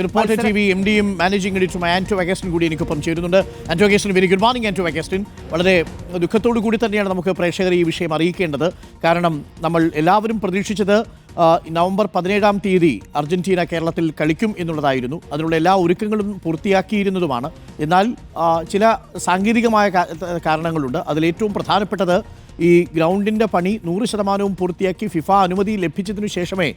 Reporter T V M ഡിയും managing എഡിറ്ററുമായ Anto Augustine കൂടി എനിക്കൊപ്പം ചേരുന്നുണ്ട്. Anto Augustine, very good morning. Anto Augustine, വളരെ ദുഃഖത്തോടു കൂടി തന്നെയാണ് നമുക്ക് പ്രേക്ഷകരെ ഈ വിഷയം അറിയിക്കേണ്ടത്. കാരണം നമ്മൾ എല്ലാവരും പ്രതീക്ഷിച്ചത് നവംബർ 17-ാം തീയതി അർജന്റീന കേരളത്തിൽ കളിക്കും എന്നുള്ളതായിരുന്നു. അതിനുള്ള എല്ലാ ഒരുക്കങ്ങളും പൂർത്തിയാക്കിയിരുന്നതുമാണ്. എന്നാൽ ചില സാങ്കേതികമായ കാരണങ്ങളുണ്ട്. അതിലേറ്റവും പ്രധാനപ്പെട്ടത് ഈ ഗ്രൗണ്ടിൻ്റെ പണി 100% പൂർത്തിയാക്കി ഫിഫ അനുമതി ലഭിച്ചതിനു ശേഷമേ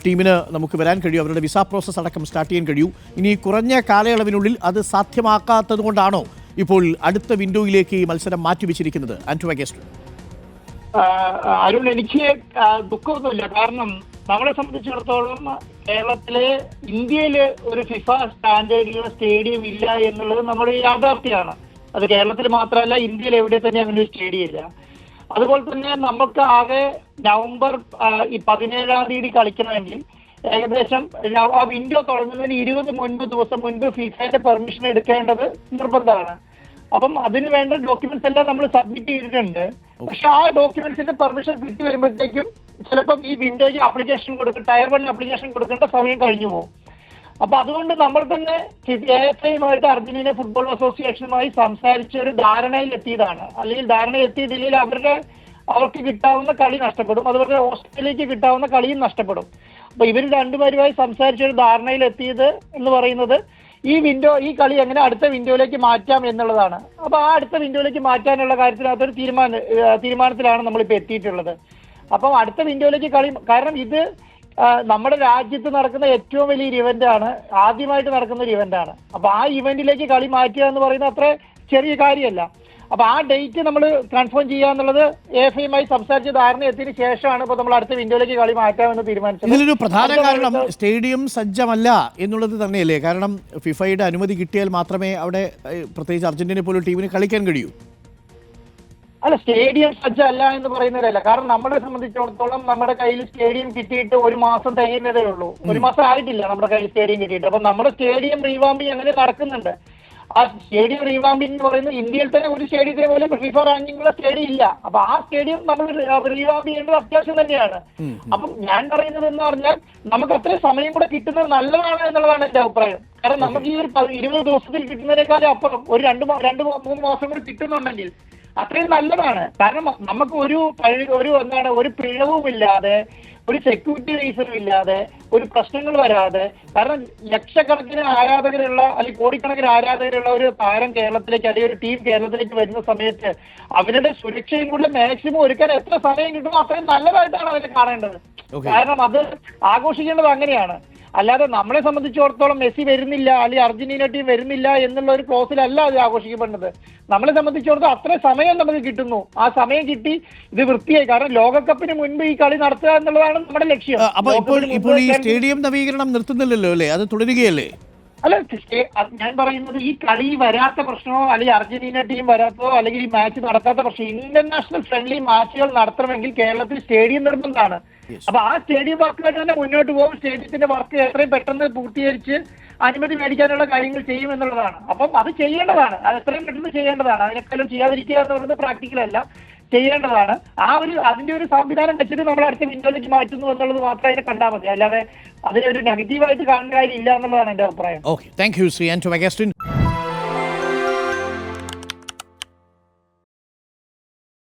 ടീമിന് നമുക്ക് വരാൻ കഴിയൂ, അവരുടെ വിസ പ്രോസസ്സ് അടക്കം സ്റ്റാർട്ട് ചെയ്യാൻ കഴിയൂ. ഇനി കുറഞ്ഞ കാലയളവിനുള്ളിൽ അത് സാധ്യമാക്കാത്തത് കൊണ്ടാണോ ഇപ്പോൾ അടുത്ത വിൻഡോയിലേക്ക് ഈ മത്സരം മാറ്റിവെച്ചിരിക്കുന്നത്? ആന്റോ അഗസ്റ്റിൻ. അരുൺ, എനിക്ക് ദുഃഖമൊന്നുമില്ല. കാരണം നമ്മളെ സംബന്ധിച്ചിടത്തോളം കേരളത്തിലെ ഇന്ത്യയില് ഒരു ഫിഫ സ്റ്റാൻഡേർഡിലുള്ള സ്റ്റേഡിയം ഇല്ല എന്നുള്ളത് നമ്മുടെ യാഥാർത്ഥ്യമാണ്. അത് കേരളത്തിൽ മാത്രമല്ല, ഇന്ത്യയിൽ എവിടെ തന്നെ അങ്ങനെ ഒരു സ്റ്റേഡിയം ഇല്ല. അതുപോലെ തന്നെ നമുക്ക് ആകെ നവംബർ 17-ാം തീയതി കളിക്കണമെങ്കിൽ ഏകദേശം ആ വിൻഡോ തുടങ്ങുന്നതിന് 20 ദിവസം മുൻപ് ഫിഫയുടെ പെർമിഷൻ എടുക്കേണ്ടത് നിർബന്ധമാണ്. അപ്പം അതിന് വേണ്ട ഡോക്യുമെന്റ്സ് എല്ലാം നമ്മൾ സബ്മിറ്റ് ചെയ്തിട്ടുണ്ട്. പക്ഷെ ആ ഡോക്യുമെന്റ്സിന്റെ പെർമിഷൻ കിട്ടി വരുമ്പോഴത്തേക്കും ചിലപ്പം ഈ വിൻഡോയ്ക്ക് ആപ്ലിക്കേഷൻ ടയർ 1 ആപ്ലിക്കേഷൻ കൊടുക്കേണ്ട സമയം കഴിഞ്ഞു പോകും. അപ്പൊ അതുകൊണ്ട് നമ്മൾ തന്നെ AFI-യുമായിട്ട് അർജന്റീന ഫുട്ബോൾ അസോസിയേഷനുമായി സംസാരിച്ച് ഒരു ധാരണയിൽ എത്തിയതാണ്. അല്ലെങ്കിൽ ധാരണയിൽ എത്തിയതിൽ അവർക്ക് കിട്ടാവുന്ന കളി നഷ്ടപ്പെടും, അതുപോലെ ഓസ്ട്രേലിയക്ക് കിട്ടാവുന്ന കളിയും നഷ്ടപ്പെടും. അപ്പൊ ഇവർ രണ്ടുപേരുമായി സംസാരിച്ച ഒരു ധാരണയിൽ എത്തിയത് എന്ന് പറയുന്നത് ഈ കളി എങ്ങനെ അടുത്ത വിൻഡോയിലേക്ക് മാറ്റാം എന്നുള്ളതാണ്. അപ്പൊ ആ അടുത്ത വിൻഡോയിലേക്ക് മാറ്റാനുള്ള കാര്യത്തിനകത്തൊരു തീരുമാനത്തിലാണ് നമ്മളിപ്പോൾ എത്തിയിട്ടുള്ളത്. അപ്പം അടുത്ത വിൻഡോയിലേക്ക് കളി, കാരണം ഇത് നമ്മുടെ രാജ്യത്ത് നടക്കുന്ന ഏറ്റവും വലിയൊരു ഇവന്റാണ്, ആദ്യമായിട്ട് നടക്കുന്ന ഒരു ഇവന്റാണ്. അപ്പൊ ആ ഇവന്റിലേക്ക് കളി മാറ്റുക എന്ന് പറയുന്നത് അത്ര ചെറിയ കാര്യമല്ല. അപ്പൊ ആ ഡേറ്റ് നമ്മൾ കൺഫേം ചെയ്യുക എന്നുള്ളത് AFI-യുമായി സംസാരിച്ച ധാരണ എത്തിയതിനു ശേഷമാണ് ഇപ്പൊ നമ്മൾ അടുത്ത വിൻഡോയിലേക്ക് കളി മാറ്റാമെന്ന് തീരുമാനിച്ചത്. ഇതിലൊരു പ്രധാന കാരണം സ്റ്റേഡിയം സജ്ജമല്ല എന്നുള്ളത് തന്നെയല്ലേ? കാരണം ഫിഫയുടെ അനുമതി കിട്ടിയാൽ മാത്രമേ അവിടെ പ്രത്യേകിച്ച് അർജന്റീന പോലും ടീമിന് കളിക്കാൻ കഴിയൂ. അല്ല, സ്റ്റേഡിയം സജ്ജമല്ല എന്ന് പറയുന്നതല്ല. കാരണം നമ്മളെ സംബന്ധിച്ചിടത്തോളം നമ്മുടെ കയ്യിൽ സ്റ്റേഡിയം കിട്ടിയിട്ട് 1 മാസം തികയുന്നതേ ഉള്ളൂ. 1 മാസം ആയിട്ടില്ല നമ്മുടെ കയ്യിൽ സ്റ്റേഡിയം കിട്ടിയിട്ട്. അപ്പൊ നമ്മുടെ സ്റ്റേഡിയം റീവാമ്പിങ് അങ്ങനെ നടക്കുന്നുണ്ട്. ആ സ്റ്റേഡിയം റീവാമ്പിങ് എന്ന് പറയുന്നത് ഇന്ത്യയിൽ തന്നെ ഒരു സ്റ്റേഡിയത്തെ പോലെ ഫിഫ റാങ്കിങ്ങുള്ള സ്റ്റേഡിയം ഇല്ല. അപ്പൊ ആ സ്റ്റേഡിയം നമ്മൾ റീവാമ്പ് ചെയ്യേണ്ടത് അത്യാവശ്യം തന്നെയാണ്. അപ്പം ഞാൻ പറയുന്നത് എന്ന് പറഞ്ഞാൽ നമുക്ക് അത്രയും സമയം കൂടെ കിട്ടുന്നത് നല്ലതാണ് എന്നുള്ളതാണ് എന്റെ അഭിപ്രായം. കാരണം നമുക്ക് ഈ ഒരു 20 ദിവസത്തിൽ കിട്ടുന്നതിനേക്കാളും അപ്പുറം ഒരു 2-3 മാസം കൂടി കിട്ടുന്നുണ്ടെങ്കിൽ അത്രയും നല്ലതാണ്. കാരണം നമുക്ക് ഒരു പിഴവുമില്ലാതെ, ഒരു സെക്യൂരിറ്റി റീസണും ഇല്ലാതെ, ഒരു പ്രശ്നങ്ങൾ വരാതെ, കാരണം ലക്ഷക്കണക്കിന് ആരാധകരുള്ള അല്ലെങ്കിൽ കോടിക്കണക്കിന് ആരാധകരുള്ള ഒരു താരം കേരളത്തിലേക്ക് അല്ലെങ്കിൽ ഒരു ടീം കേരളത്തിലേക്ക് വരുന്ന സമയത്ത് അവരുടെ സുരക്ഷയും കൂടെ മാക്സിമം ഒരുക്കാൻ എത്ര സമയം കിട്ടുമോ അത്രയും നല്ലതായിട്ടാണ് അതിനെ കാണേണ്ടത്. കാരണം അത് ആഘോഷിക്കേണ്ടത് അങ്ങനെയാണ്. അല്ലാതെ നമ്മളെ സംബന്ധിച്ചിടത്തോളം മെസ്സി വരുന്നില്ല അല്ലെങ്കിൽ അർജന്റീന ടീം വരുന്നില്ല എന്നുള്ള ഒരു ക്ലോസിലല്ല അത് ആഘോഷിക്കപ്പെടുന്നത്. നമ്മളെ സംബന്ധിച്ചിടത്തോളം അത്ര സമയം നമുക്ക് കിട്ടുന്നു. ആ സമയം കിട്ടി ഇത് വൃത്തിയായി. കാരണം ലോകകപ്പിന് മുൻപ് ഈ കളി നടത്തുക എന്നുള്ളതാണ് നമ്മുടെ ലക്ഷ്യം. അപ്പോൾ ഇപ്പോൾ ഈ സ്റ്റേഡിയം നവീകരണം നിർത്തുന്നില്ലല്ലോ അല്ലേ? അത് തുടരുകയല്ലേ? അല്ല, ഞാൻ പറയുന്നത് ഈ കളി വരാത്ത പ്രശ്നമോ അല്ലെങ്കിൽ അർജന്റീന ടീം വരാത്തതോ അല്ലെങ്കിൽ ഈ മാച്ച് നടത്താത്ത പ്രശ്നം, ഇന്റർനാഷണൽ ഫ്രണ്ട്ലി മാച്ചുകൾ നടത്തണമെങ്കിൽ കേരളത്തിൽ സ്റ്റേഡിയം നിർബന്ധമാണ്. അപ്പൊ ആ സ്റ്റേഡിയം വർക്കുമായിട്ട് തന്നെ മുന്നോട്ട് പോകും. സ്റ്റേഡിയത്തിന്റെ വർക്ക് എത്രയും പെട്ടെന്ന് പൂർത്തീകരിച്ച് അനുമതി മേടിക്കാനുള്ള കാര്യങ്ങൾ ചെയ്യും എന്നുള്ളതാണ്. അപ്പം അത് ചെയ്യേണ്ടതാണ്, അത് എത്രയും പെട്ടെന്ന് ചെയ്യേണ്ടതാണ്. അതിനേക്കാളും ചെയ്യാതിരിക്കുക എന്ന് പറയുന്നത് പ്രാക്ടിക്കലല്ല, ചെയ്യേണ്ടതാണ്. അതിന്റെ ഒരു സംവിധാനം വെച്ചിട്ട് നമ്മൾ അടുത്ത വിൻഡോയിലേക്ക് മാറ്റുന്നു എന്നുള്ളത് മാത്രമേ അതിനെ കണ്ടാൽ മതി. അല്ലാതെ അതിനൊരു നെഗറ്റീവായിട്ട് കാണുന്ന കാര്യമില്ല എന്നുള്ളതാണ് എന്റെ അഭിപ്രായം. Okay, thank you Shri Anto Augustine.